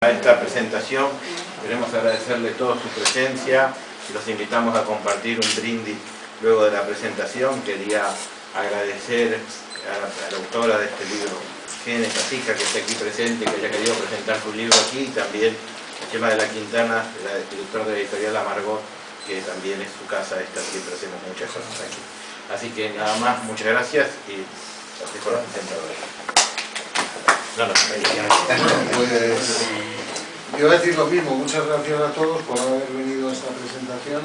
a esta presentación. Queremos agradecerle toda su presencia y los invitamos a compartir un brindis luego de la presentación. Quería agradecer a la autora de este libro, Genes, a Fija, que está aquí presente, que haya querido presentar su libro aquí, y también Chema de la Quintana, la directora de la editorial Amargot, que también es su casa esta, siempre hacemos muchas cosas aquí. Así que nada más, muchas gracias y los dejo a los presentadores. Pues yo voy a decir lo mismo, muchas gracias a todos por haber venido a esta presentación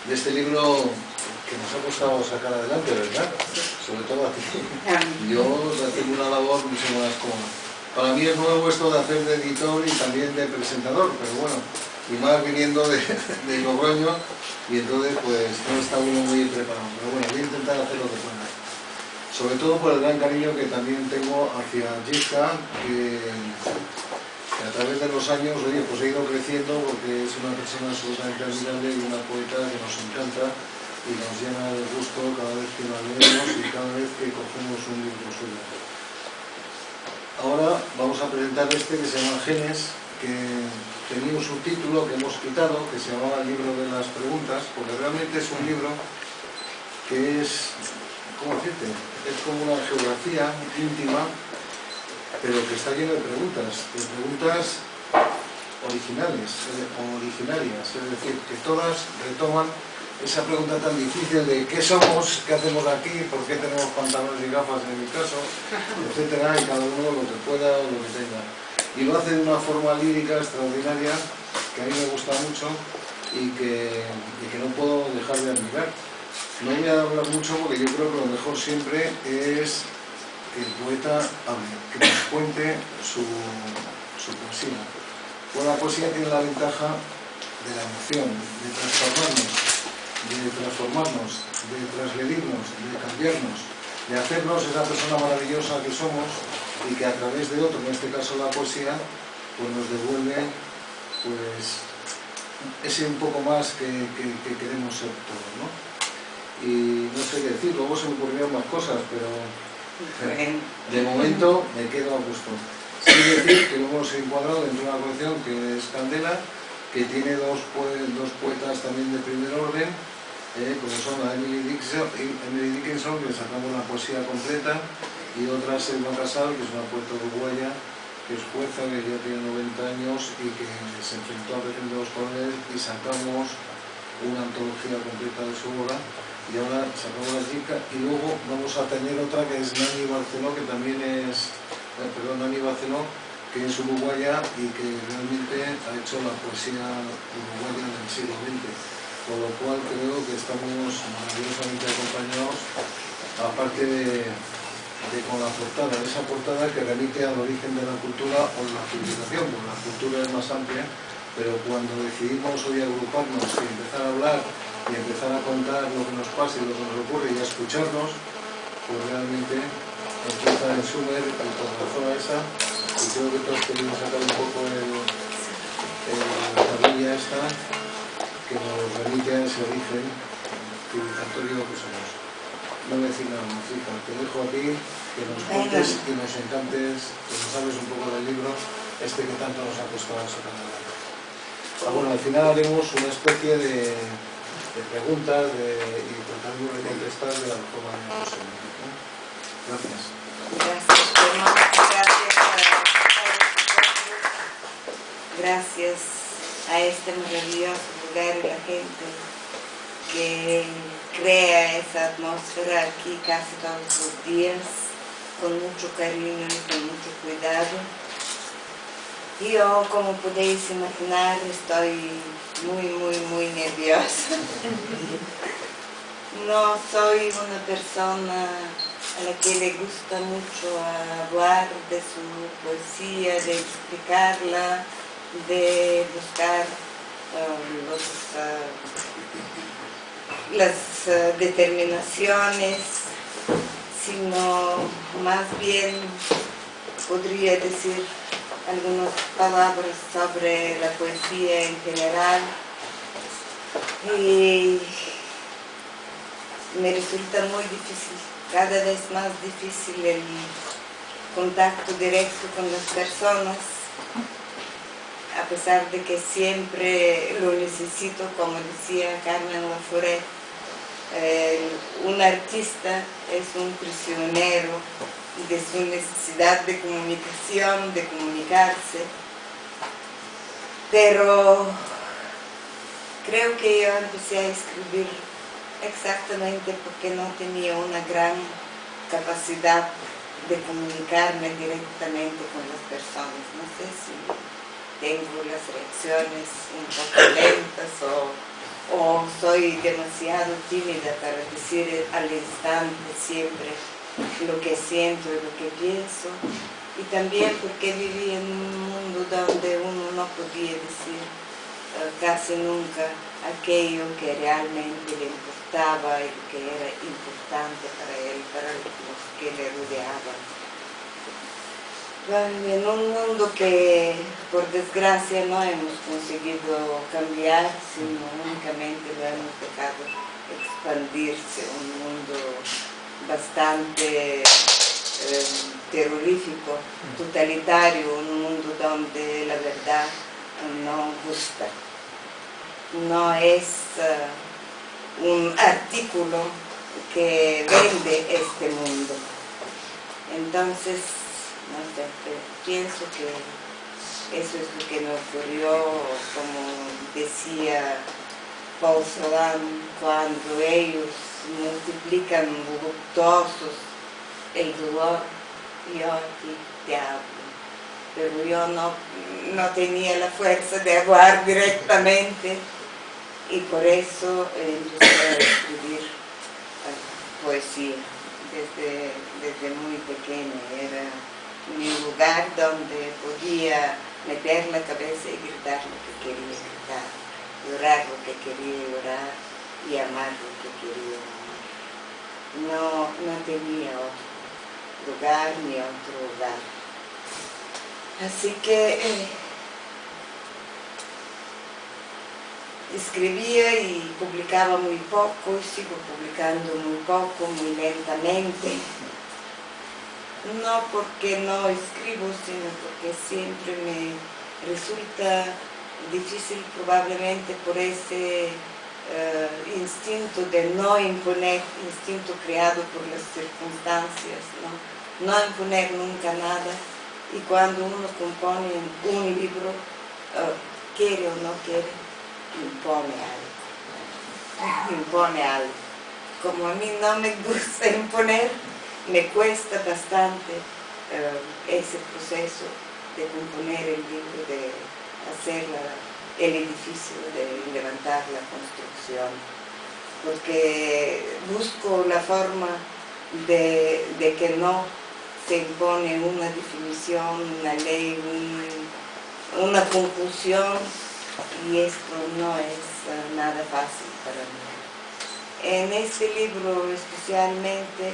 de este libro que nos ha costado sacar adelante, ¿verdad? Sobre todo a ti. Yo tengo una labor mucho más cómoda. Para mí es nuevo esto de hacer de editor y también de presentador, pero bueno, y más viniendo de Logroño, y entonces pues no está uno muy preparado. Pero bueno, voy a intentar hacer lo que pueda. Sobre todo por el gran cariño que también tengo hacia Jessica, que a través de los años, oye, pues he ido creciendo porque es una persona absolutamente admirable y una poeta que nos encanta y nos llena de gusto cada vez que la leemos y cada vez que cogemos un libro suyo. Ahora vamos a presentar este que se llama Genes, que tenía un subtítulo que hemos quitado, que se llamaba El libro de las preguntas, porque realmente es un libro que es, ¿cómo decirte? Es como una geografía íntima, pero que está lleno de preguntas originales o originarias, es decir, que todas retoman esa pregunta tan difícil de ¿qué somos? ¿Qué hacemos aquí? ¿Por qué tenemos pantalones y gafas en mi caso? Etcétera, y cada uno lo que pueda o lo que tenga. Y lo hace de una forma lírica extraordinaria que a mí me gusta mucho y que no puedo dejar de admirar. No voy a hablar mucho porque yo creo que lo mejor siempre es que el poeta hable, que nos cuente su poesía. Pues la poesía tiene la ventaja de la emoción, de transformarnos, de transgredirnos, de cambiarnos, de hacernos esa persona maravillosa que somos y que a través de otro, en este caso la poesía, pues nos devuelve pues ese un poco más que queremos ser todos, ¿no? Y no sé qué decir, luego se me ocurrieron más cosas, pero de momento me quedo a gusto. Sí decir que lo hemos encuadrado dentro de una colección que es Candela, que tiene dos poetas también de primer orden, como son la Emily Dickinson, que sacamos la poesía completa, y otra Selma Casal, que es una poeta uruguaya, que es jueza, que ya tiene 90 años y que se enfrentó a Vicente de los Corones y sacamos una antología completa de su obra. Y ahora sacamos la chica y luego vamos a tener otra que es Nani Barceló, que también es, Nani Barceló, que es uruguaya y que realmente ha hecho la poesía uruguaya del siglo XX, con lo cual creo que estamos maravillosamente acompañados, aparte de con la portada, esa portada que remite al origen de la cultura o la civilización, porque la cultura es más amplia, pero cuando decidimos hoy agruparnos y empezar a hablar y empezar a contar lo que nos pasa y lo que nos ocurre y a escucharnos, pues realmente empieza el Sumer y por la zona esa, y creo que todos queremos sacar un poco la tablilla esta que nos remite a ese origen civilizatorio que somos. No voy a decir nada más, hija, te dejo a ti que nos cuentes y nos encantes, que nos hables un poco del libro este que tanto nos ha costado sacar adelante. Bueno, al final haremos una especie de preguntas y trataremos de contestar de la mejor manera posible, ¿no? Gracias. Gracias a este maravilloso lugar y la gente que crea esa atmósfera aquí casi todos los días, con mucho cariño y con mucho cuidado. Y yo, como podéis imaginar, estoy muy nerviosa. No soy una persona a la que le gusta mucho hablar de su poesía, de explicarla, de buscar las determinaciones, sino más bien podría decir algunas palabras sobre la poesía en general. Y me resulta muy difícil, cada vez más difícil el contacto directo con las personas. pesar de que siempre lo necesito, como decía Carmen Laforet, un artista es un prisionero de su necesidad de comunicación, de comunicarse, pero creo que yo empecé a escribir exactamente porque no tenía una gran capacidad de comunicarme directamente con las personas. No sé si tengo las reacciones un poco lentas o soy demasiado tímida para decir al instante siempre lo que siento y lo que pienso, y también porque viví en un mundo donde uno no podía decir casi nunca aquello que realmente le importaba y lo que era importante para él, para los que le rodeaban. Bueno, en un mundo que por desgracia no hemos conseguido cambiar, sino únicamente lo hemos dejado expandirse, un mundo bastante terrorífico, totalitario, un mundo donde la verdad no gusta, no es un artículo que vende este mundo. Entonces, no sé, pienso que eso es lo que me ocurrió, como decía Paul Celan, cuando ellos multiplican voluptuosos el dolor, yo aquí te hablo. Pero yo no tenía la fuerza de hablar directamente, y por eso empecé a escribir poesía desde muy pequeña. Era mi lugar donde podía meter la cabeza y gritar lo que quería gritar, llorar lo que quería llorar y amar lo que quería amar. No tenía otro lugar ni otro hogar. Así que escribía y publicaba muy poco, y sigo publicando muy poco, muy lentamente. No porque no escribo, sino porque siempre me resulta difícil, probablemente por ese instinto de no imponer, instinto creado por las circunstancias, no imponer nunca nada. Y cuando uno compone un libro, quiere o no quiere, impone algo. Como a mí no me gusta imponer, me cuesta bastante ese proceso de componer el libro, de hacer el edificio, de levantar la construcción, porque busco la forma de que no se impone una definición, una ley, una conclusión, y esto no es nada fácil para mí. En este libro especialmente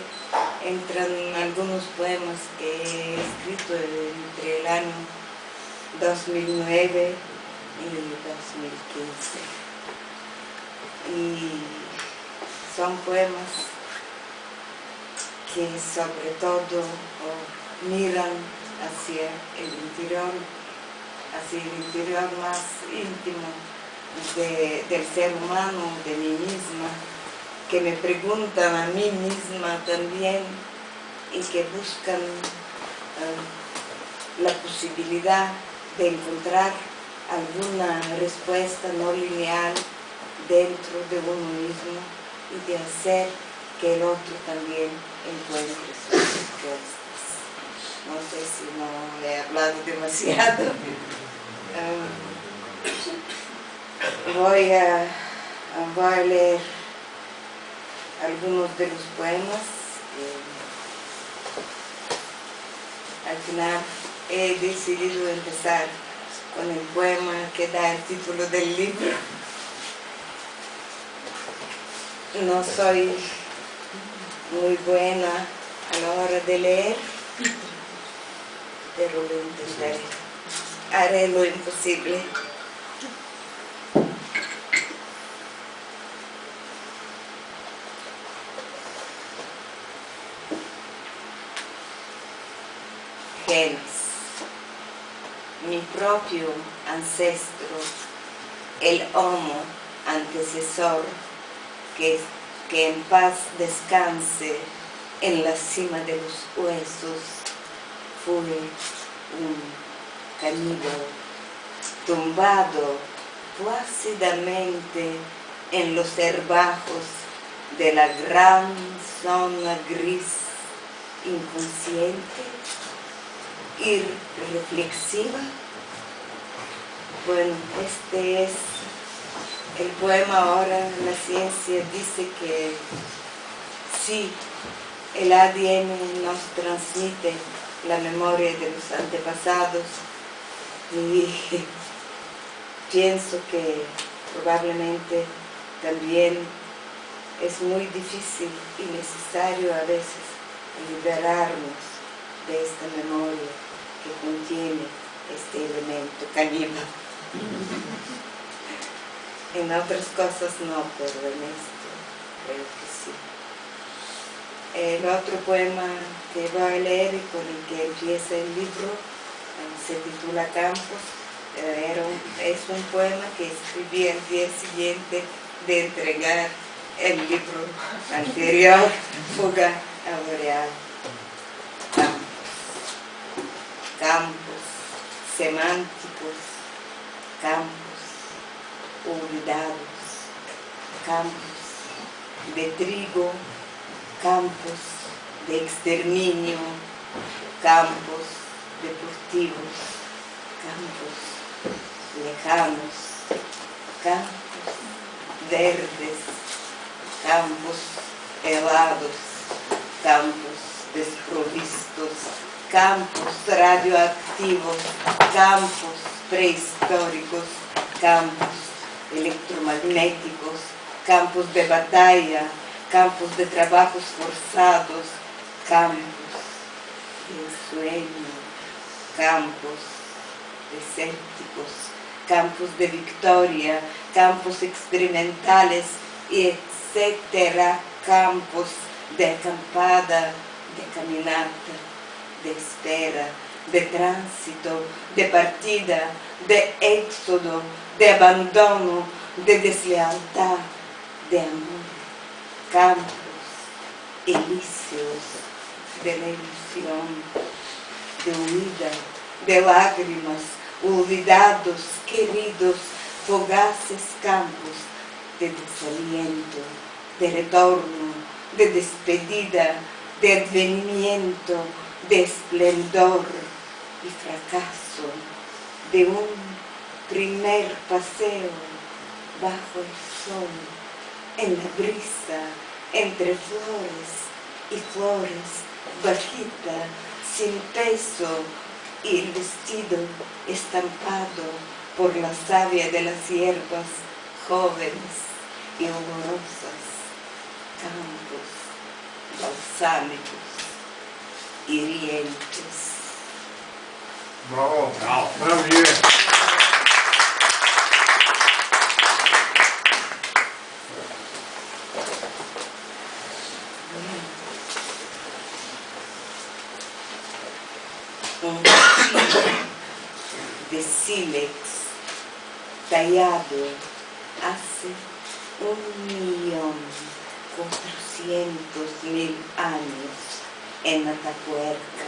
entran algunos poemas que he escrito entre el año 2009 y 2015. Y son poemas que sobre todo miran hacia el interior más íntimo del ser humano, de mí misma, que me preguntan a mí misma también, y que buscan la posibilidad de encontrar alguna respuesta no lineal dentro de uno mismo, y de hacer que el otro también encuentre sus respuestas. No sé si no he hablado demasiado. Voy a leer algunos de los poemas. Al final he decidido empezar con el poema que da el título del libro. No soy muy buena a la hora de leer, pero lo intentaré. Haré lo imposible. Genes. Mi propio ancestro, el Homo antecesor, que en paz descanse en la cima de los huesos, fue un caníbal tumbado plácidamente en los herbajos de la gran zona gris, inconsciente y reflexiva. Bueno, este es el poema. Ahora la ciencia dice que sí, el ADN nos transmite la memoria de los antepasados, y pienso que probablemente también es muy difícil y necesario a veces liberarnos de esta memoria que contiene este elemento caníbal. En otras cosas no, pero en esto creo que sí. El otro poema que voy a leer y con el que empieza el libro se titula Campos. Es un poema que escribí al día siguiente de entregar el libro anterior, Fuga a Boreal. Campos semánticos, campos olvidados, campos de trigo, campos de exterminio, campos deportivos, campos lejanos, campos verdes, campos helados, campos desprovistos, campos radioactivos, campos prehistóricos, campos electromagnéticos, campos de batalla, campos de trabajos forzados, campos de ensueño, campos desérticos, campos de victoria, campos experimentales, y etcétera, campos de acampada, de caminata, de espera, de tránsito, de partida, de éxodo, de abandono, de deslealtad, de amor, campos elíseos de la ilusión, de huida, de lágrimas, olvidados, queridos, fugaces campos de desaliento, de retorno, de despedida, de advenimiento, de esplendor y fracaso, de un primer paseo bajo el sol, en la brisa, entre flores y flores, bajita, sin peso, y el vestido estampado por la savia de las hierbas jóvenes y olorosas, campos balsámicos, hirientes. Bravo, bravo, bravo, bien. Un cuchillo de sílex tallado hace 1.400.000 años en Atapuerca,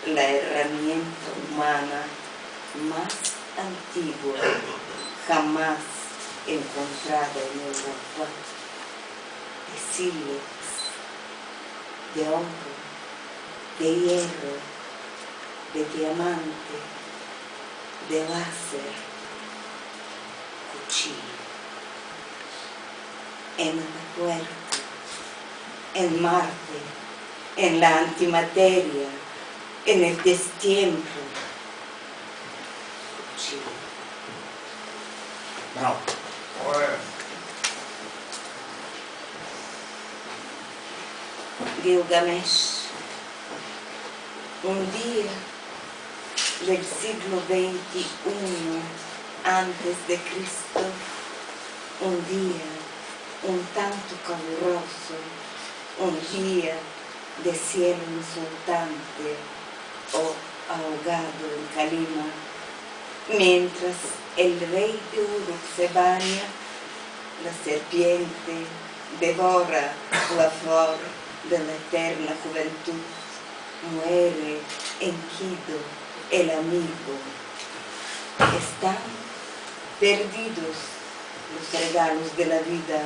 la herramienta humana más antigua jamás encontrada en Europa, de sílex, de oro, de hierro, de diamante, de láser, cuchillo. En Atapuerca, en Marte, en la antimateria, en el destiempo, cuchillo. Bravo. Bueno. Gilgamesh. Un día del siglo XXI antes de Cristo, un día un tanto caluroso, un día de cielo insultante o ahogado en calima, Mientras el rey de Uruk se baña, la serpiente devora la flor de la eterna juventud. Muere Enkidu, el amigo. Están perdidos los regalos de la vida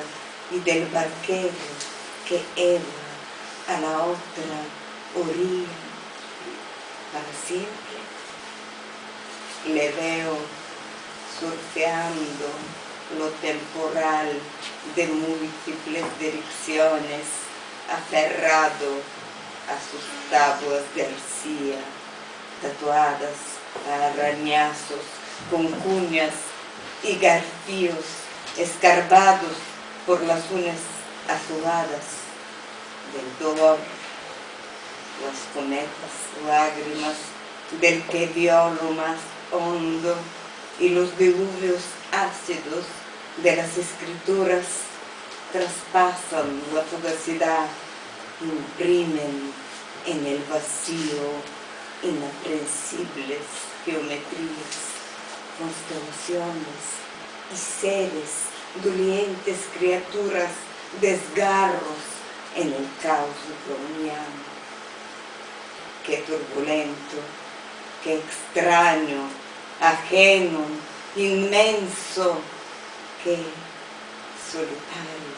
y del barquero que eva a la otra orilla para siempre. Le veo surfeando lo temporal de múltiples direcciones, aferrado a sus tablas de arcilla, tatuadas a arañazos con cuñas y garfíos escarbados por las uñas azuladas del dolor, las cometas lágrimas del que vio lo más hondo y los diluvios ácidos de las escrituras traspasan la fugacidad, imprimen en el vacío inaprensibles geometrías, constelaciones y seres, dolientes criaturas, desgarros en el caos draconiano. Qué turbulento, qué extraño, ajeno, inmenso, qué solitario,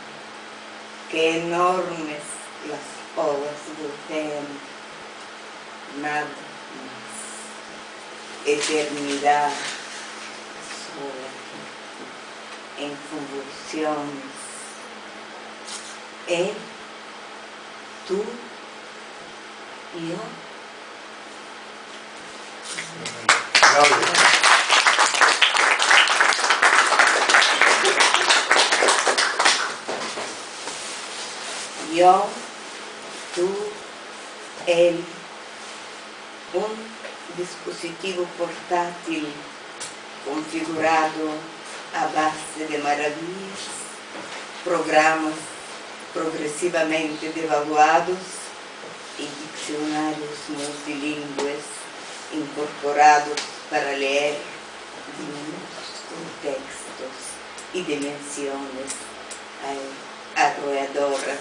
qué enormes las olas golpean. Nada más. Eternidad sola, en convulsiones. Él, tú, yo. Yo, tú, él, un dispositivo portátil configurado a base de maravillas, programas progresivamente devaluados y diccionarios multilingües incorporados para leer diminutos contextos y dimensiones arrolladoras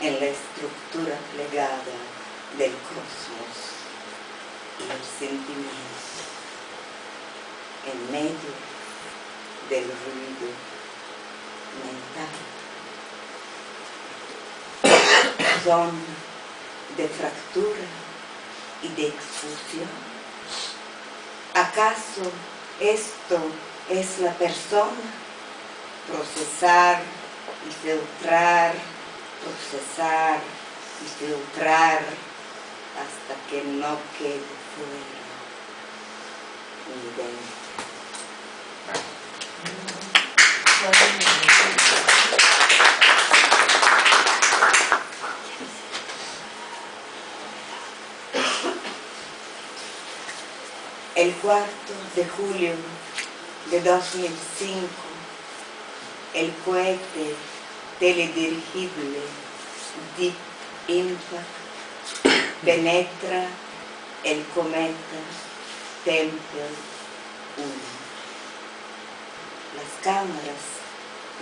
en la estructura plegada del cosmos y el sentimiento, en medio del ruido mental. Zona de fractura y de expulsión. ¿Acaso esto es la persona? Procesar y filtrar, procesar y filtrar hasta que no quede fuera ni dentro. El 4 de julio de 2005, el cohete teledirigible Deep Impact penetra el cometa Tempel 1. Las cámaras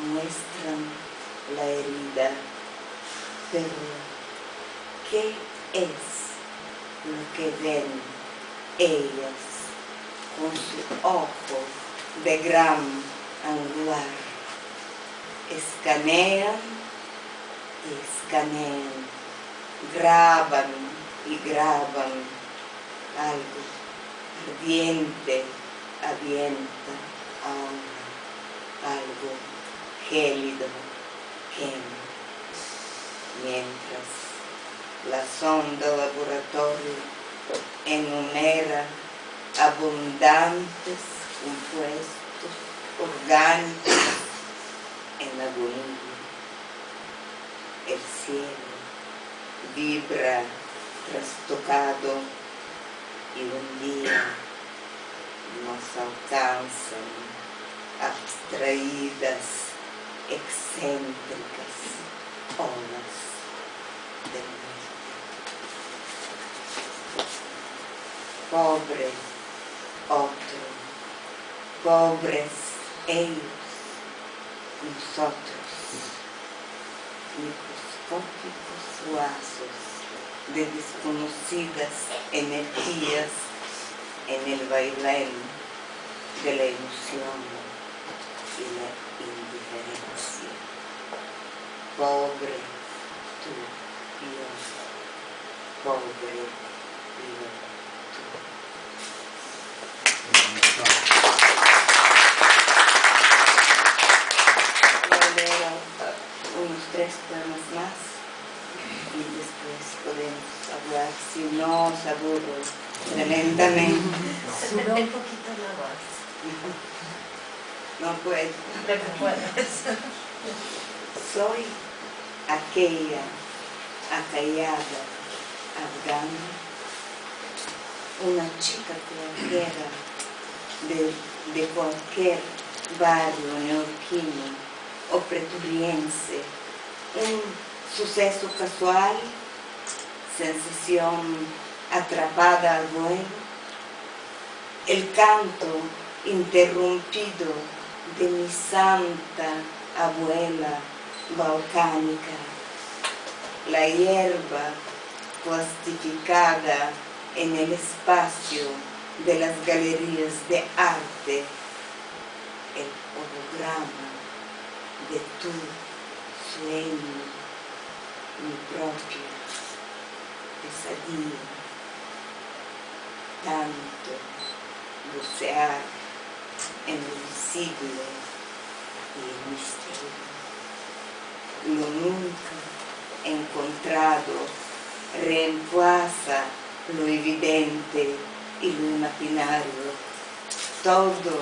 muestran la herida, pero ¿qué es lo que ven ellas con su ojo de gran angular? Escanean y escanean, graban y graban. Algo ardiente avienta ahora, algo gélido quema. Mientras la sonda laboratorio enumera abundantes compuestos orgánicos en agonía, el cielo vibra trastocado y un día nos alcanzan abstraídas, excéntricas olas de muerte. Pobre otro pobres ellos, nosotros, microscópicos vasos de desconocidas energías en el vaivén de la ilusión y la indiferencia. Pobre tú y yo, pobre yo. Voy a leer unos 3 poemas más y después podemos hablar, si no os aburro tremendamente. Sube un poquito la voz. No puedo. Lo que puedas. Soy aquella acallada afgana, una chica cualquiera de cualquier barrio neoyorquino o preturiense, un suceso casual, sensación atrapada al vuelo, el canto interrumpido de mi santa abuela balcánica, la hierba plastificada en el espacio de las galerías de arte, el holograma de tu sueño, mi propia pesadilla, tanto bucear en lo visible y el misterio. Lo nunca encontrado reemplaza lo evidente y lo imaginario. Todo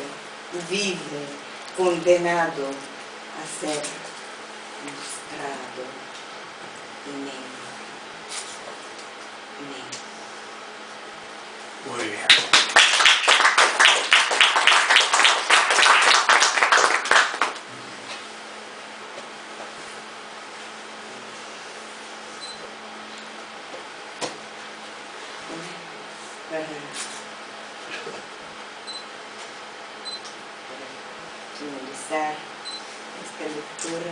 vive condenado a ser mostrado y negro. Muy bien. Para finalizar esta lectura,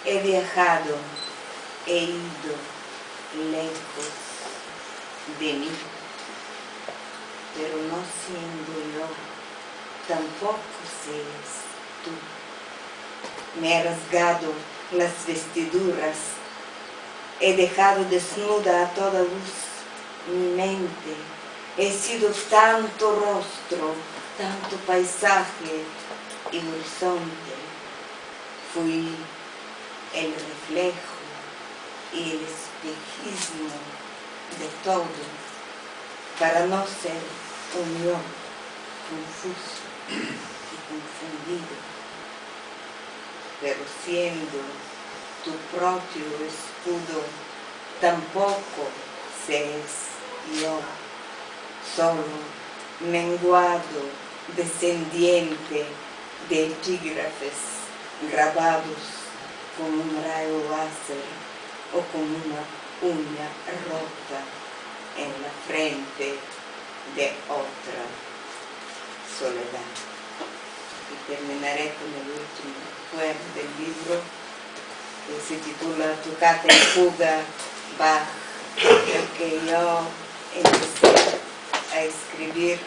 he viajado, he ido lejos de mí, pero no siendo yo, tampoco seas tú. Me he rasgado las vestiduras, he dejado desnuda a toda luz mi mente, he sido tanto rostro, tanto paisaje y horizonte. Fui el reflejo y el espejismo de todo, para no ser un yo confuso y confundido, pero siendo tu propio escudo, tampoco seas yo, solo menguado descendiente de epígrafes grabados con un rayo láser o con una uña rota en la frente de otra soledad. Y terminaré con el último poema del libro, que se titula Toccata y Fuga, Bach, que yo empecé a escribir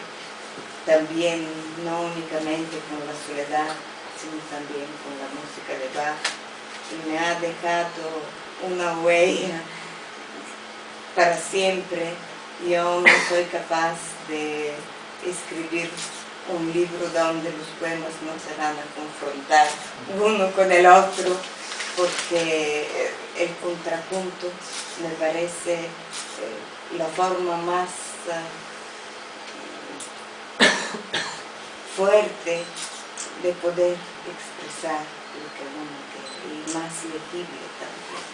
también, no únicamente con la soledad, sino también con la música de Bach, y me ha dejado una huella para siempre. Yo no soy capaz de escribir un libro donde los poemas no se van a confrontar uno con el otro, porque el contrapunto me parece la forma más fuerte de poder expresar lo que uno quiere, y más legible también,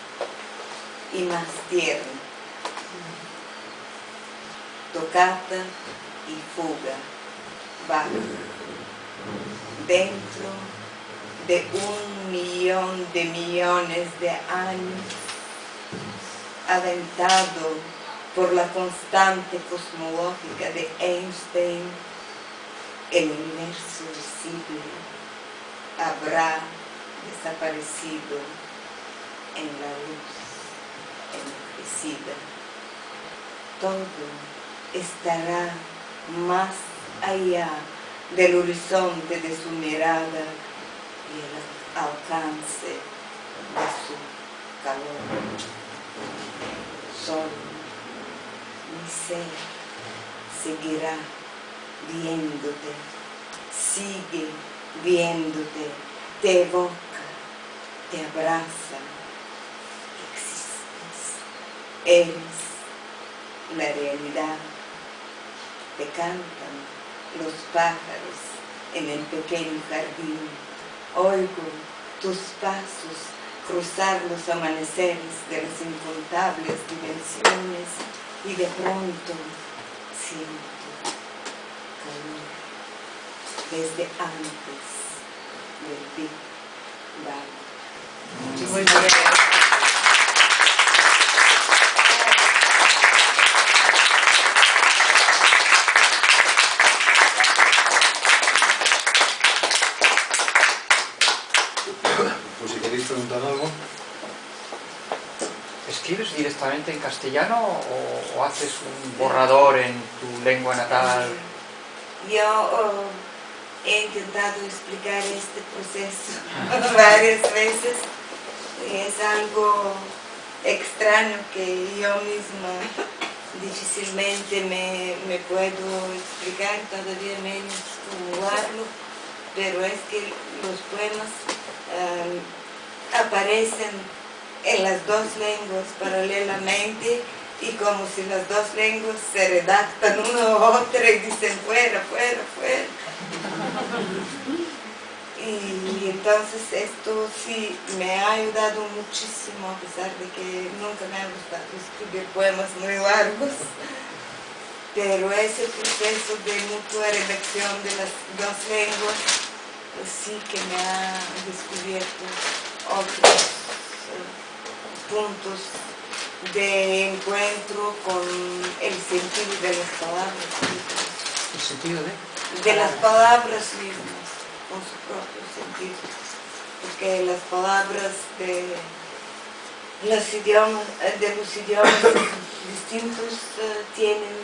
y más tierno. Toccata y fuga, Bach, dentro de 1.000.000 de millones de años, aventado por la constante cosmológica de Einstein, el universo visible habrá desaparecido en la luz enloquecida. Todo estará más allá del horizonte de su mirada y el alcance de su calor. Solo mi ser seguirá viéndote, sigue viéndote, te evoca, te abraza, existes, eres la realidad. Te cantan los pájaros en el pequeño jardín, oigo tus pasos cruzar los amaneceres de las incontables dimensiones y de pronto siento calor desde antes del Big Bang. Muchísimas gracias. Pues si queréis preguntar algo. ¿Escribes directamente en castellano o haces un borrador en tu lengua natal? Yo he intentado explicar este proceso varias veces. Es algo extraño que yo misma difícilmente me puedo explicar, todavía menos formularlo, pero es que los poemas aparecen en las dos lenguas paralelamente y como si las dos lenguas se redactan una u otra y dicen fuera, fuera, fuera. Y entonces esto sí me ha ayudado muchísimo, a pesar de que nunca me ha gustado escribir poemas muy largos, pero ese proceso de mutua redacción de las dos lenguas sí que me ha descubierto otros puntos de encuentro con el sentido de las palabras mismas. ¿El sentido de? De las palabras mismas, con su propio sentido. Porque las palabras de los idiomas distintos tienen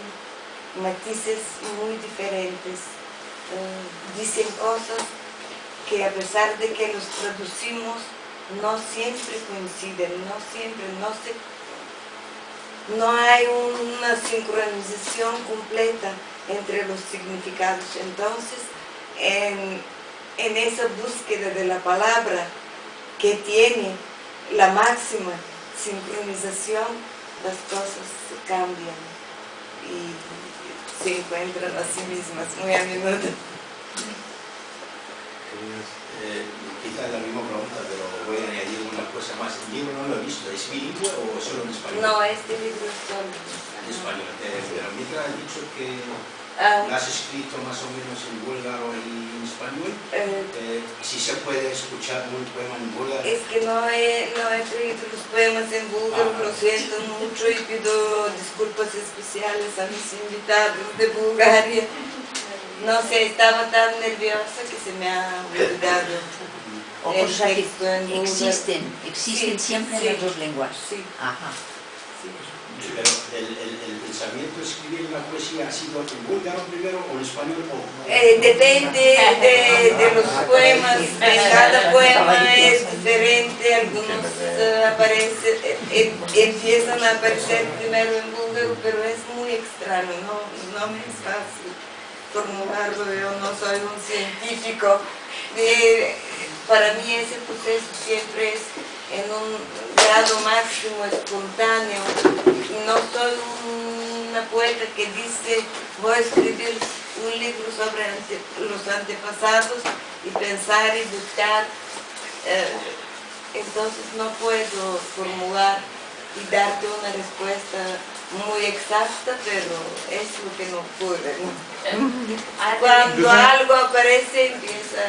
matices muy diferentes. Dicen cosas que a pesar de que los traducimos, no siempre coinciden, no hay una sincronización completa entre los significados. Entonces, en esa búsqueda de la palabra que tiene la máxima sincronización, las cosas cambian y se encuentran a sí mismas muy a menudo. Quizás la misma pregunta, pero voy a añadir una cosa más. El libro no lo he visto, ¿es bilingüe o solo en español? No, este libro es solo en español. Pero Mitra ha dicho que lo has escrito más o menos en búlgaro y en español. Si se puede escuchar un poema en búlgaro. Es que no he escrito los poemas en búlgaro, lo siento mucho y pido disculpas especiales a mis invitados de Bulgaria. No sé, estaba tan nerviosa que se me ha olvidado el texto en búlgaro. Existen Sí, siempre sí, en las dos lenguas. Sí. Ajá. Sí. Pero el pensamiento de escribir una poesía ha sido en búlgaro primero o en español o... Depende de los poemas, cada poema es diferente, algunos empiezan a aparecer primero en búlgaro, pero es muy extraño, no me es fácil formularlo, yo no soy un científico. Para mí ese proceso siempre es en un grado máximo espontáneo. No soy una poeta que dice voy a escribir un libro sobre los antepasados y pensar y buscar. Entonces no puedo formular y darte una respuesta muy exacta, pero es lo que no ocurre. Cuando algo aparece, empieza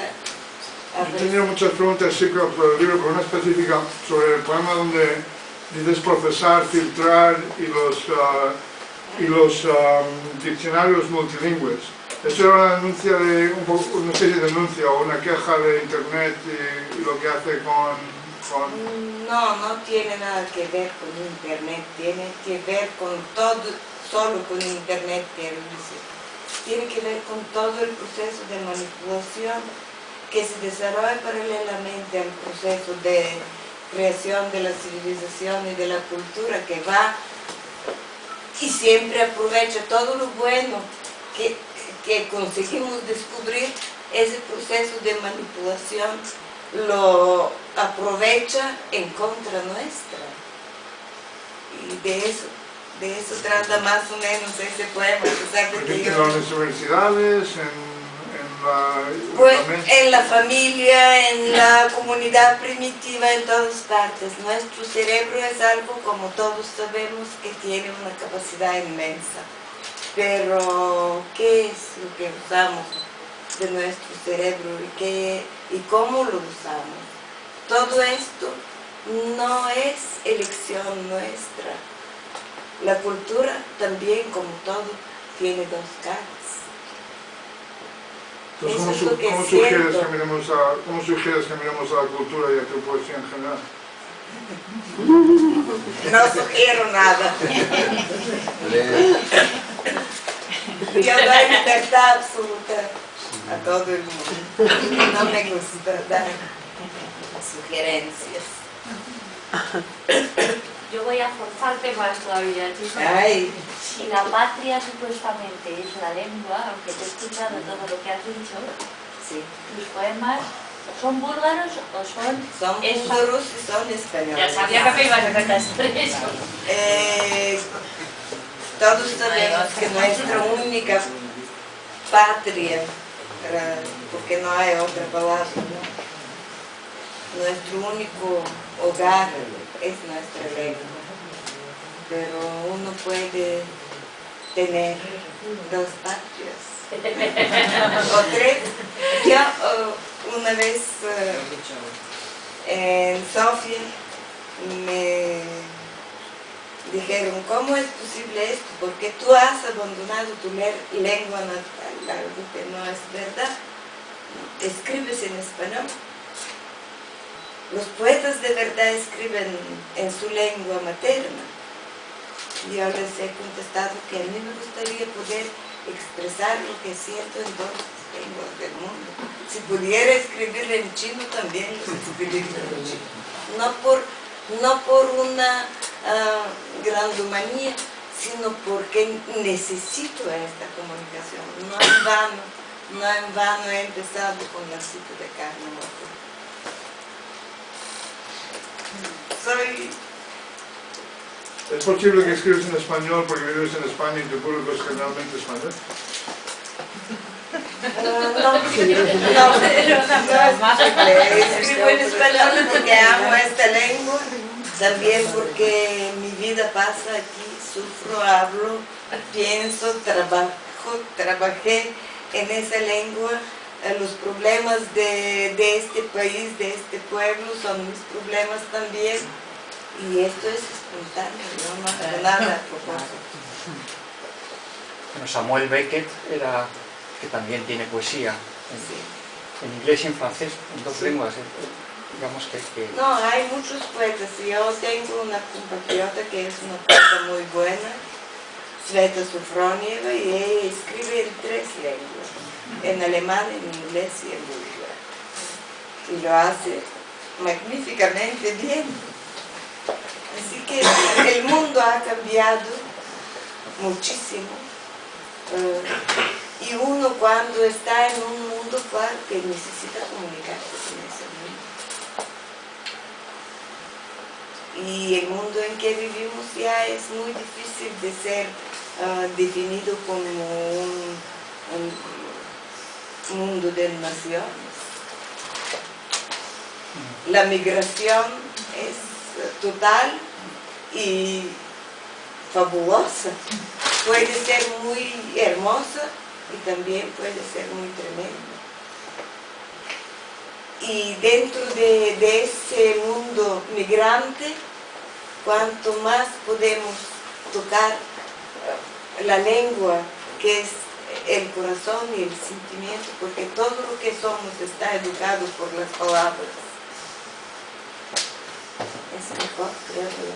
a Yo tenía muchas preguntas, sí, por el libro, pero una específica sobre el poema donde dices procesar, filtrar y los diccionarios multilingües. Eso era una denuncia una especie de denuncia o una queja de internet y lo que hace con... No, no tiene nada que ver con internet, tiene que ver con todo, solo con internet, quiero decir. Tiene que ver con todo el proceso de manipulación que se desarrolla paralelamente al proceso de creación de la civilización y de la cultura, que va y siempre aprovecha todo lo bueno que conseguimos descubrir. Ese proceso de manipulación lo aprovecha en contra nuestra. Y de eso trata más o menos ese poema. En las universidades, pues, en la familia, en la comunidad primitiva, en todas partes. Nuestro cerebro es algo, como todos sabemos, que tiene una capacidad inmensa. Pero, ¿qué es lo que usamos de nuestro cerebro y cómo lo usamos? Todo esto no es elección nuestra. La cultura también, como todo, tiene dos caras. Entonces, ¿cómo sugieres que miremos a la cultura y a tu poesía en general? No sugiero nada. Yo doy libertad absoluta a todo el mundo. No me gusta dar sugerencias. Yo voy a forzarte más todavía. Ay. Si la patria supuestamente es la lengua, aunque te he escuchado todo lo que has dicho, sí. ¿Tus poemas son búlgaros o son búlgaros y son españoles? Ya sabía que me ibas a contestar eso. Todos sabemos que nuestra única patria, porque no hay otra palabra, ¿no? Nuestro único hogar es nuestra lengua. Pero uno puede tener dos patrias o tres. Yo una vez en Sofía me dijeron, ¿cómo es posible esto? Porque tú has abandonado tu lengua natal. Algo que no es verdad. Escribes en español. Los poetas de verdad escriben en su lengua materna. Yo les he contestado que a mí me gustaría poder expresar lo que siento en todas las lenguas del mundo. Si pudiera escribir en chino, también los escribiría en chino. No por una grandomanía, sino porque necesito esta comunicación. No en vano he empezado con la cita de Carmen Moto. ¿Es posible que escribes en español porque vives en España y tu público es generalmente español? No, escribo en español porque amo esta lengua, también porque mi vida pasa aquí, sufro, hablo, pienso, trabajé en esa lengua. Los problemas de este país, de este pueblo, son mis problemas también. Y esto es espontáneo, no hago nada a propósito. Bueno, Samuel Beckett que también tiene poesía en inglés y en francés, en dos lenguas. Digamos que... No, hay muchos poetas. Yo tengo una compatriota que es una poeta muy buena, Sveta Sofronieva, y ella escribe en 3 lenguas, en alemán, en inglés y en búlgaro. Y lo hace magníficamente bien. Así que el mundo ha cambiado muchísimo. Y uno cuando está en un mundo, claro que necesita comunicarse con ese mundo. Y el mundo en que vivimos ya es muy difícil de ser definido como un mundo de naciones. La migración es total y fabulosa. Puede ser muy hermosa y también puede ser muy tremenda. Y dentro de ese mundo migrante cuanto más podemos tocar la lengua, que es el corazón y el sentimiento, porque todo lo que somos está educado por las palabras. Es mejor, creo yo.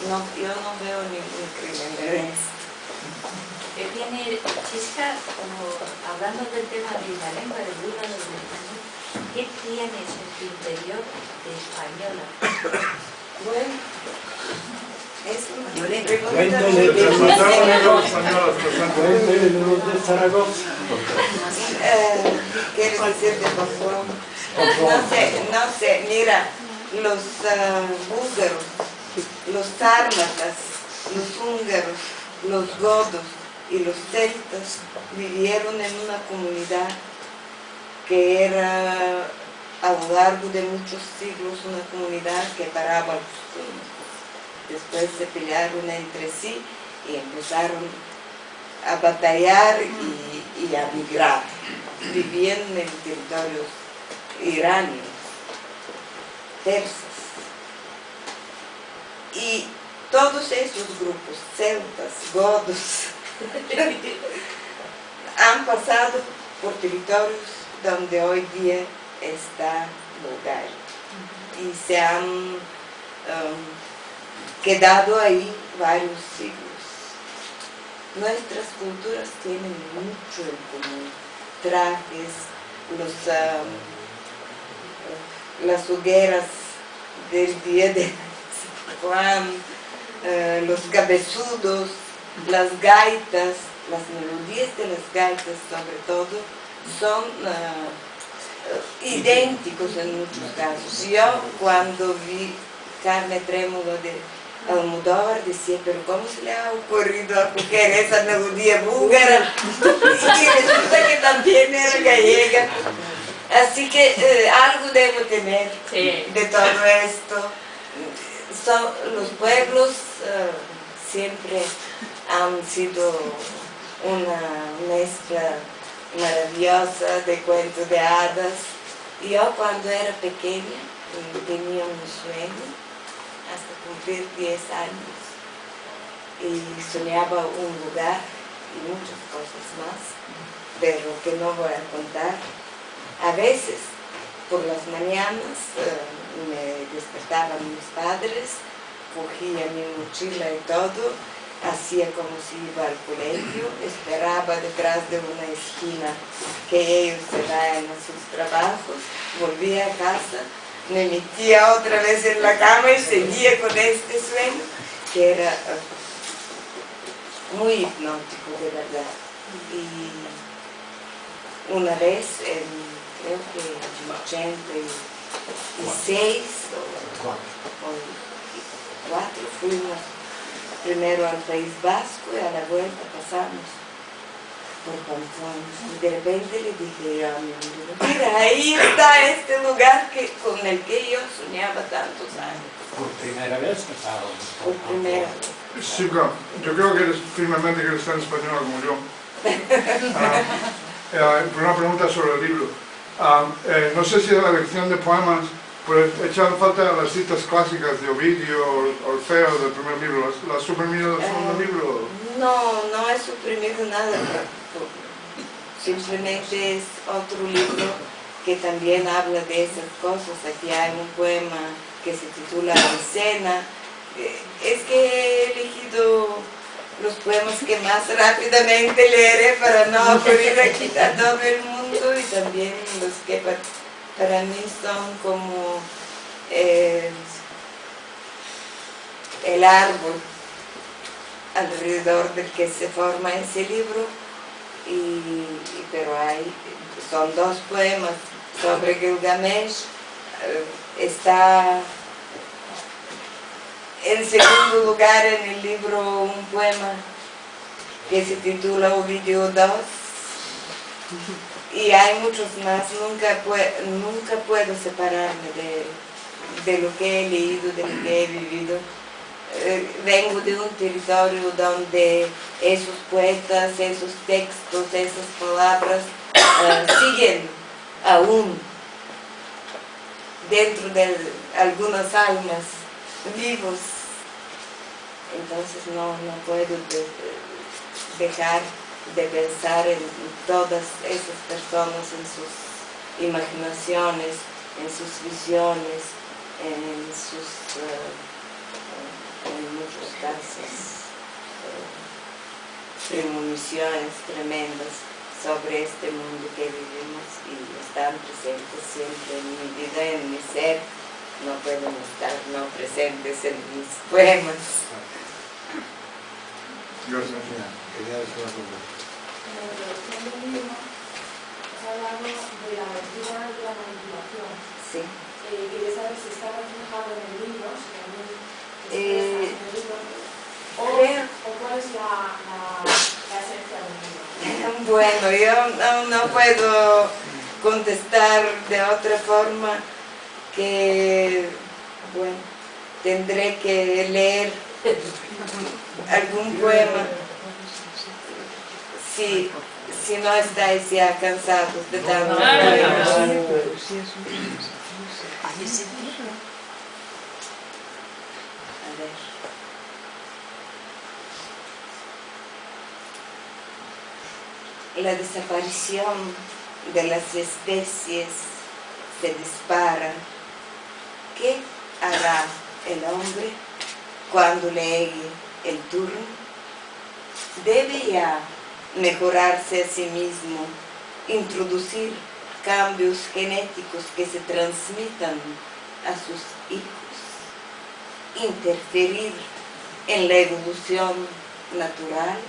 No, yo no veo ningún crimen en esto. Viene Chisca, como hablando del tema de la lengua, del húngaro, del español, ¿qué tienes en tu interior de española? Bueno, es una pregunta Cuéntale de Zaragoza. ¿Quieres decir de Bofón? No sé, mira, los búlgaros, los sármatas, los húngaros, los godos y los celtas vivieron en una comunidad que era a lo largo de muchos siglos una comunidad que paraba los puños. Después se pelearon entre sí y empezaron a batallar y a migrar. Vivían en territorios iranios, persas. Y todos esos grupos, celtas, godos, han pasado por territorios donde hoy día está Bulgaria y se han quedado ahí varios siglos. Nuestras culturas tienen mucho en común: trajes, las hogueras del día de San Juan, los cabezudos, las gaitas, las melodías de las gaitas sobre todo son idénticos en muchos casos. Yo cuando vi Carne Trémula de Almodóvar decía, pero ¿cómo se le ha ocurrido a coger esa melodía búlgara? Y resulta que también era gallega. Así que algo debo tener de todo esto. Los pueblos siempre han sido una mezcla maravillosa de cuentos de hadas. Yo cuando era pequeña tenía un sueño hasta cumplir 10 años y soñaba un lugar y muchas cosas más, pero que no voy a contar. A veces por las mañanas me despertaban mis padres, cogía mi mochila y todo, hacía como si iba al colegio, esperaba detrás de una esquina que ellos se vayan a sus trabajos, volvía a casa, me metía otra vez en la cama y seguía con este sueño, que era muy hipnótico de verdad. Y una vez, creo que en 86 o 4, fuimos primero al País Vasco y a la vuelta pasamos por Pamplona. Y de repente le dije yo a mi amigo, mira, ahí está este lugar con el que yo soñaba tantos años. ¿Por primera vez? Por primera vez. Sí, claro. Yo creo que eres firmemente que eres tan española como yo. Una pregunta sobre el libro. No sé si en la lección de poemas pues echan falta las citas clásicas de Ovidio o Orfeo del primer libro. ¿Las has suprimido del segundo libro? No he suprimido nada. Simplemente es otro libro que también habla de esas cosas. Aquí hay un poema que se titula Escena. Es que he elegido los poemas que más rápidamente leeré para no aburrir aquí a todo el mundo, y también los que para mí son como el árbol alrededor del que se forma ese libro, pero son 2 poemas sobre Gilgamesh. Está en segundo lugar en el libro un poema que se titula Ovidio 2, y hay muchos más. Nunca puedo separarme de lo que he leído, de lo que he vivido. Vengo de un territorio donde esos poetas, esos textos, esas palabras siguen aún dentro de algunas almas vivos. Entonces no puedo dejar de pensar en todas esas personas, en sus imaginaciones, en sus visiones, en muchos casos, premoniciones tremendas sobre este mundo que vivimos y están presentes siempre en mi vida, en mi ser. No pueden estar no presentes en mis poemas. Gracias. Quería decir una cosa. En el libro has hablado de la aventura de la manipulación. Sí. Quería saber si está reflejado en el libro, si también está en el libro, o cuál es la esencia del libro. Bueno, yo no puedo contestar de otra forma que, bueno, tendré que leer algún poema si no estáis ya cansados de tanto poemas. A ver. La desaparición de las especies se dispara. ¿Qué hará el hombre cuando le llegue el turno? Debe ya mejorarse a sí mismo, introducir cambios genéticos que se transmitan a sus hijos, interferir en la evolución natural.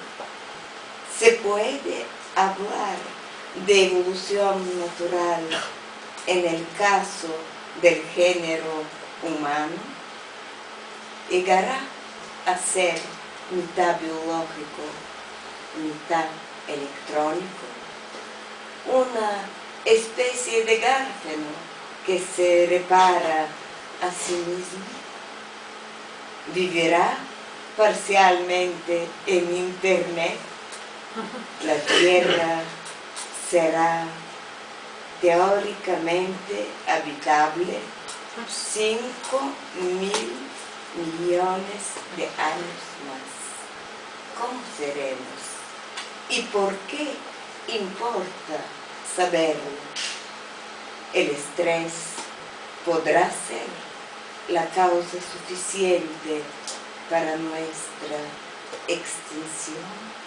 Se puede hablar de evolución natural en el caso del género humano. Llegará a ser mitad biológico, mitad electrónico, una especie de Garfeno que se repara a sí mismo. Vivirá parcialmente en Internet. La Tierra será teóricamente habitable 5.000 millones de años más. ¿Cómo seremos? ¿Y por qué importa saberlo? El estrés podrá ser la causa suficiente para nuestra extinción.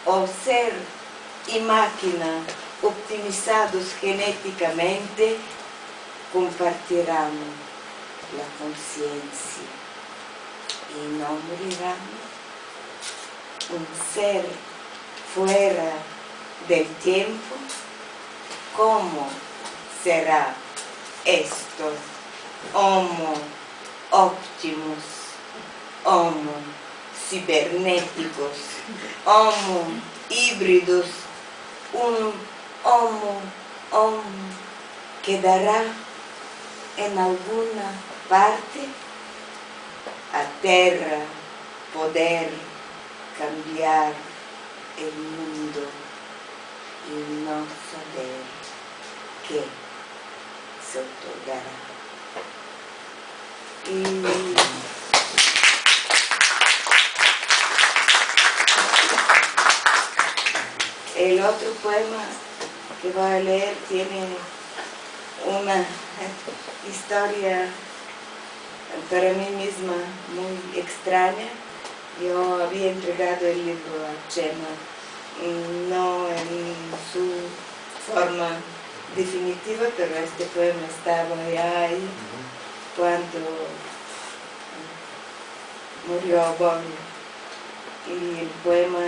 O ser y máquina optimizados genéticamente compartirán la conciencia y no morirán. Un ser fuera del tiempo, ¿cómo será esto? Homo Optimus, Homo cibernéticos, Homo híbridos, un Homo quedará en alguna parte. Aterra poder cambiar el mundo y no saber qué se otorgará. El otro poema que voy a leer tiene una historia para mí misma muy extraña. Yo había entregado el libro a Chema, no en su forma definitiva, pero este poema estaba ya ahí cuando murió Bobbio. Y el poema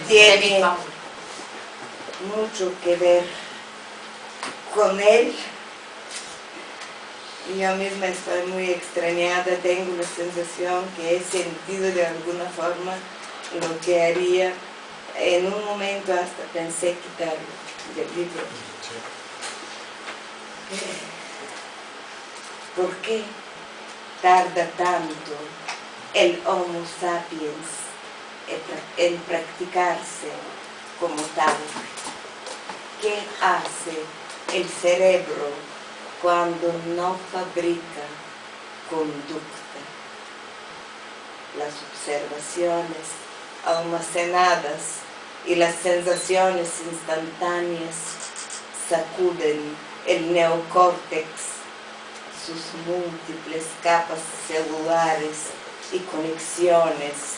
tiene mucho que ver con él. Yo misma estoy muy extrañada, tengo la sensación que he sentido de alguna forma lo que haría. En un momento hasta pensé quitarlo del libro. ¿Por qué tarda tanto el Homo sapiens en practicarse como tal? ¿Qué hace el cerebro cuando no fabrica conducta? las observaciones almacenadas y las sensaciones instantáneas sacuden el neocórtex, sus múltiples capas celulares y conexiones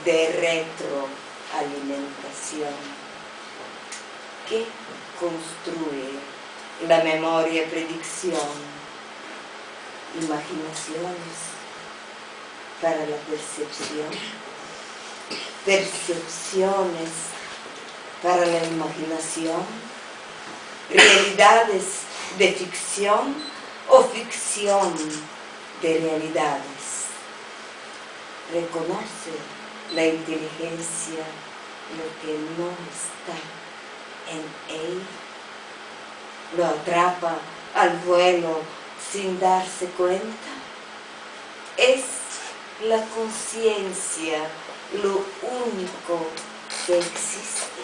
de retroalimentación. ¿Qué construye la memoria predicción? Imaginaciones para la percepción, percepciones para la imaginación, realidades de ficción o ficción de realidades. Reconoce la inteligencia lo que no está en él, lo atrapa al vuelo sin darse cuenta. Es la conciencia lo único que existe.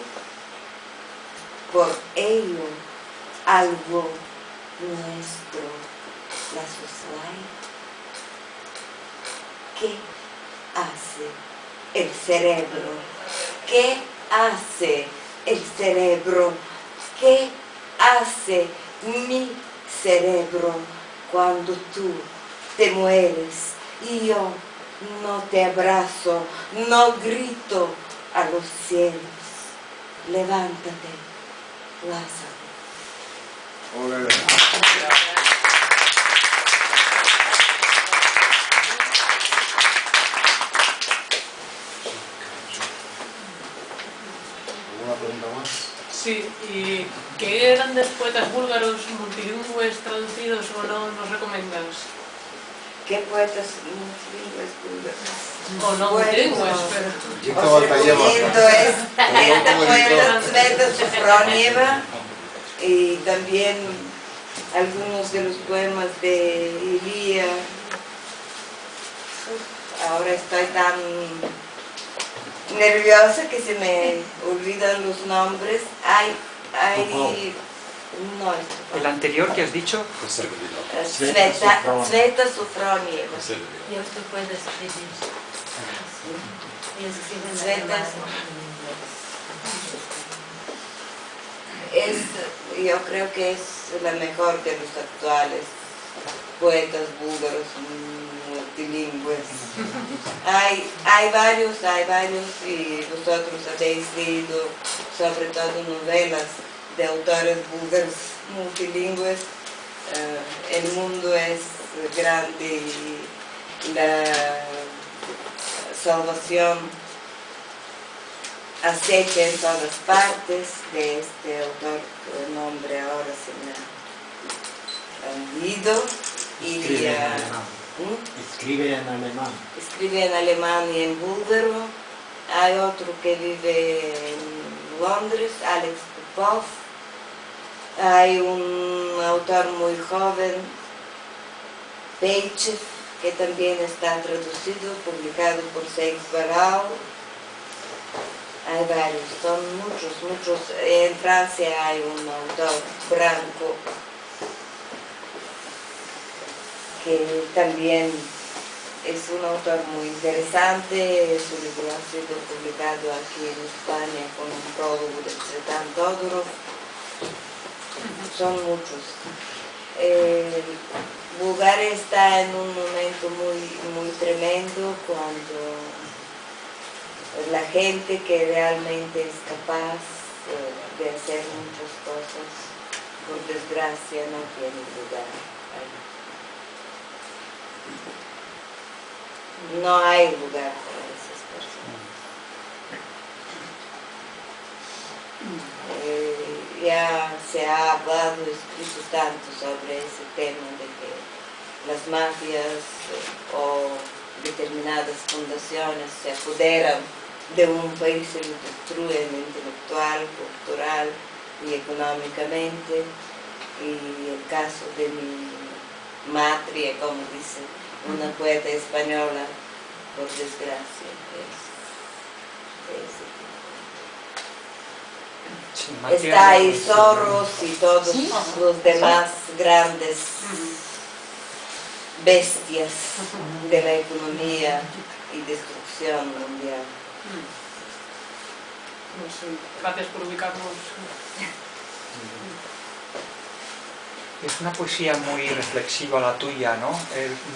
Por ello, algo nuestro la soslaye. ¿Qué hace el cerebro? ¿Qué hace el cerebro? ¿Qué hace mi cerebro cuando tú te mueres y yo no te abrazo, no grito a los cielos? Levántate, Lázaro. ¿Alguna pregunta más? Sí, ¿y qué grandes poetas búlgaros multilingües traducidos o no nos recomiendas? ¿Qué poetas multilingües búlgaros? O no Bueno, multilingües, pero... Os recomiendo esta poeta Sveta Sofronieva y también algunos de los poemas de Ilya. Ahora estoy tan nerviosa que se me olvidan los nombres. No, El anterior que has dicho, Sveta Sofronieva. Y esto puede escribir. Sveta yo creo que es la mejor de los actuales poetas búlgaros multilingües. Hay varios y vosotros habéis leído sobre todo novelas de autores búlgaros multilingües. El mundo es grande y la salvación acecha en todas partes de este autor, el nombre ahora se me ha olvidado. Escribe en alemán. Escribe en alemán y en búlgaro. Hay otro que vive en Londres, Alex Popov. Hay un autor muy joven, Peichev, que también está traducido, publicado por Seix Barral. Hay varios, son muchos. En Francia hay un autor, Branco, que también es un autor muy interesante. Su libro ha sido publicado aquí en España con un prólogo de Tsvetan Todorov. Son muchos. Bulgaria está en un momento muy tremendo cuando la gente que realmente es capaz de hacer muchas cosas, por desgracia, no tiene lugar ahí. No hay lugar para esas personas. Ya se ha hablado, escrito tanto sobre ese tema de que las mafias o determinadas fundaciones se apoderan de un país y lo destruyen intelectual, cultural y económicamente. Y el caso de mi matria, como dice una poeta española, por desgracia, está ahí Soros y todos los demás grandes bestias de la economía y destrucción mundial. Pues, gracias por ubicarnos. Es una poesía muy reflexiva la tuya, ¿no?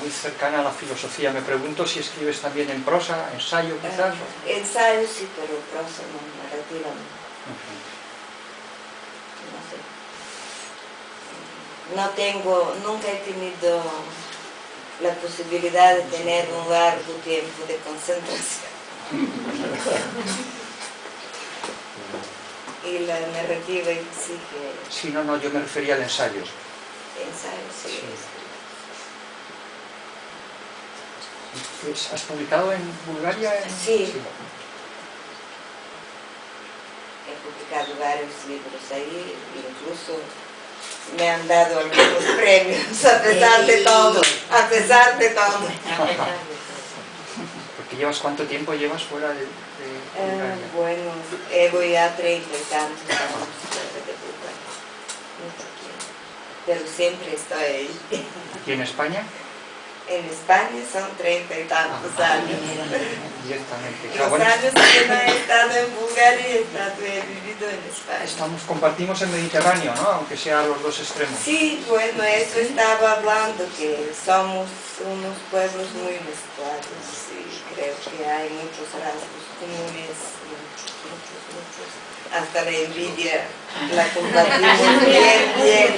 Muy cercana a la filosofía. Me pregunto si escribes también en prosa, ensayo quizás. Ensayo sí, pero prosa no, narrativa no. No sé. Nunca he tenido la posibilidad de tener un largo tiempo de concentración. Y la narrativa exige... Sí, no, yo me refería al ensayo. Ensayo, sí. ¿Has publicado en Bulgaria? Sí. He publicado varios libros ahí, incluso me han dado algunos premios, a pesar de todo. Porque ¿cuánto tiempo llevas fuera de Bulgaria? Bueno, llevo ya 30 y tantos años fuera de Bulgaria. Pero siempre estoy ahí. ¿Y en España? En España son 30 y tantos años. Directamente. Los años que no he estado en Bulgaria he vivido en España. Compartimos el Mediterráneo, ¿no? Aunque sea a los dos extremos. Sí, bueno, eso estaba hablando, que somos unos pueblos muy mezclados y creo que hay muchos rasgos comunes, muchos. Hasta la envidia la compartimos bien.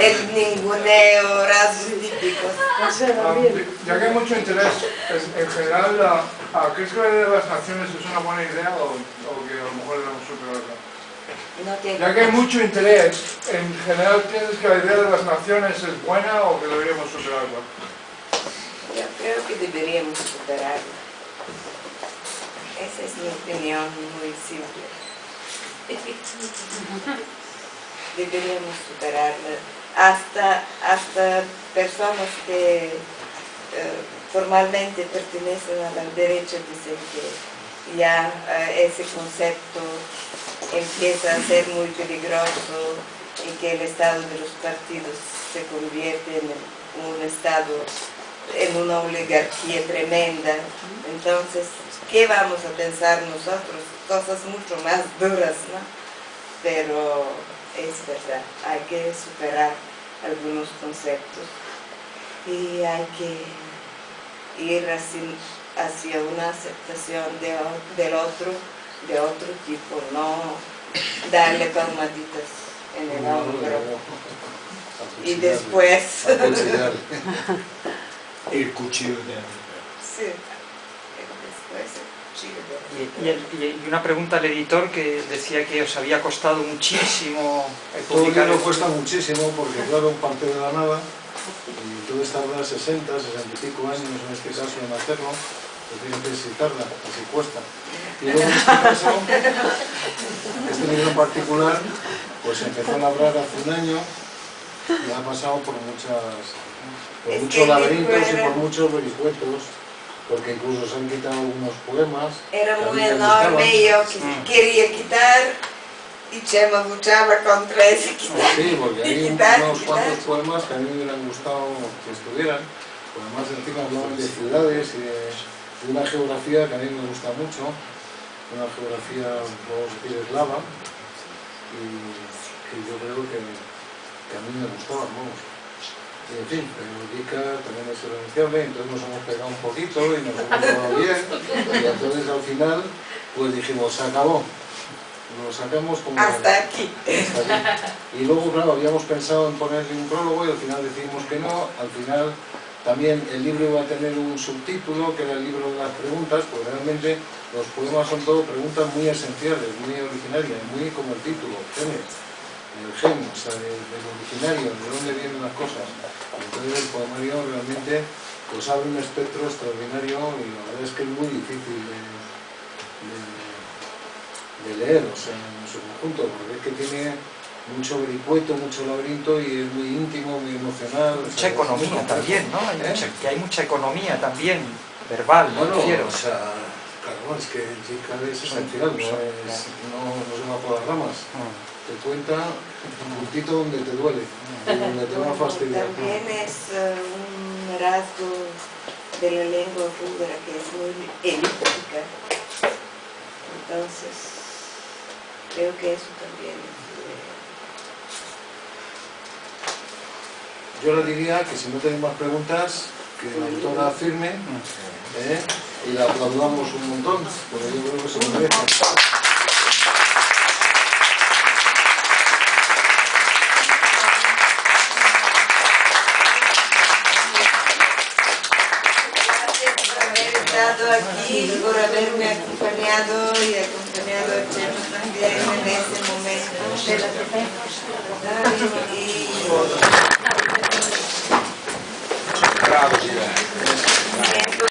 El ninguneo, rasgos típicos. Ya que hay mucho interés, en general, ¿crees que la idea de las naciones es una buena idea o que a lo mejor debemos superarla? Ya que hay mucho interés, en general, ¿piensas que la idea de las naciones es buena o que deberíamos superarla? Yo creo que deberíamos superarla. Esa es mi opinión muy simple. Deberíamos superarla. Hasta personas que formalmente pertenecen a la derecha dicen que ya ese concepto empieza a ser muy peligroso y que el estado de los partidos se convierte en un estado, en una oligarquía tremenda. Entonces, ¿qué vamos a pensar nosotros? Cosas mucho más duras, ¿no? Pero es verdad, hay que superar algunos conceptos y hay que ir hacia una aceptación del otro, de otro tipo, no darle palmaditas en el hombro y después... El cuchillo de... Sí, después... Y una pregunta al editor que decía que os había costado muchísimo publicar. Todo cuesta muchísimo porque claro, parte de la nada y todo tarda 60, 60 y pico años en este caso en hacerlo, pues fíjate si tarda, si cuesta. Y luego en este caso, este libro en particular, pues empezó a labrar hace un año y ha pasado por muchos laberintos y por muchos vericuetos. Porque incluso se han quitado algunos poemas. Era muy enorme y yo quería quitar y Chema luchaba contra ese quitar. Sí, porque hay unos cuantos poemas que a mí me hubieran gustado que estuvieran. Pues además encima hablaban de ciudades y de una geografía que a mí me gusta mucho, una geografía, vamos a decir, eslava, y que yo creo que a mí me gustaba, vamos. Y en fin, pero Ica también es irrenunciable, entonces nos hemos pegado un poquito y nos hemos llevado bien, y entonces al final, pues dijimos, se acabó, lo sacamos como... Hasta aquí. Y luego, claro, habíamos pensado en ponerle un prólogo y al final decidimos que no, al final también el libro iba a tener un subtítulo, que era el libro de las preguntas, pues realmente los poemas son todo preguntas muy esenciales, muy originarias, muy como el título, el gen, o sea, del originario, de dónde vienen las cosas. Entonces el poemario realmente pues abre un espectro extraordinario y la verdad es que es muy difícil de leer, o sea, en su conjunto, porque es que tiene mucho vericueto, mucho laberinto y es muy íntimo, muy emocional. Mucha economía también, ¿no? Hay mucha economía también, verbal, ¿no? Bueno, o sea, claro, es que Ica es esencial, no se va por las ramas. Te cuenta un puntito donde te duele, donde te va a fastidiar. También es un rasgo de la lengua búlgara, que es muy elíptica. Entonces, creo que eso también es... Yo le diría que si no tenéis más preguntas, que la autora firme, y la aplaudamos un montón, porque yo creo que se lo merece. Aquí por haberme acompañado y acompañado a Chema también en ese momento Bravo, Gilberto.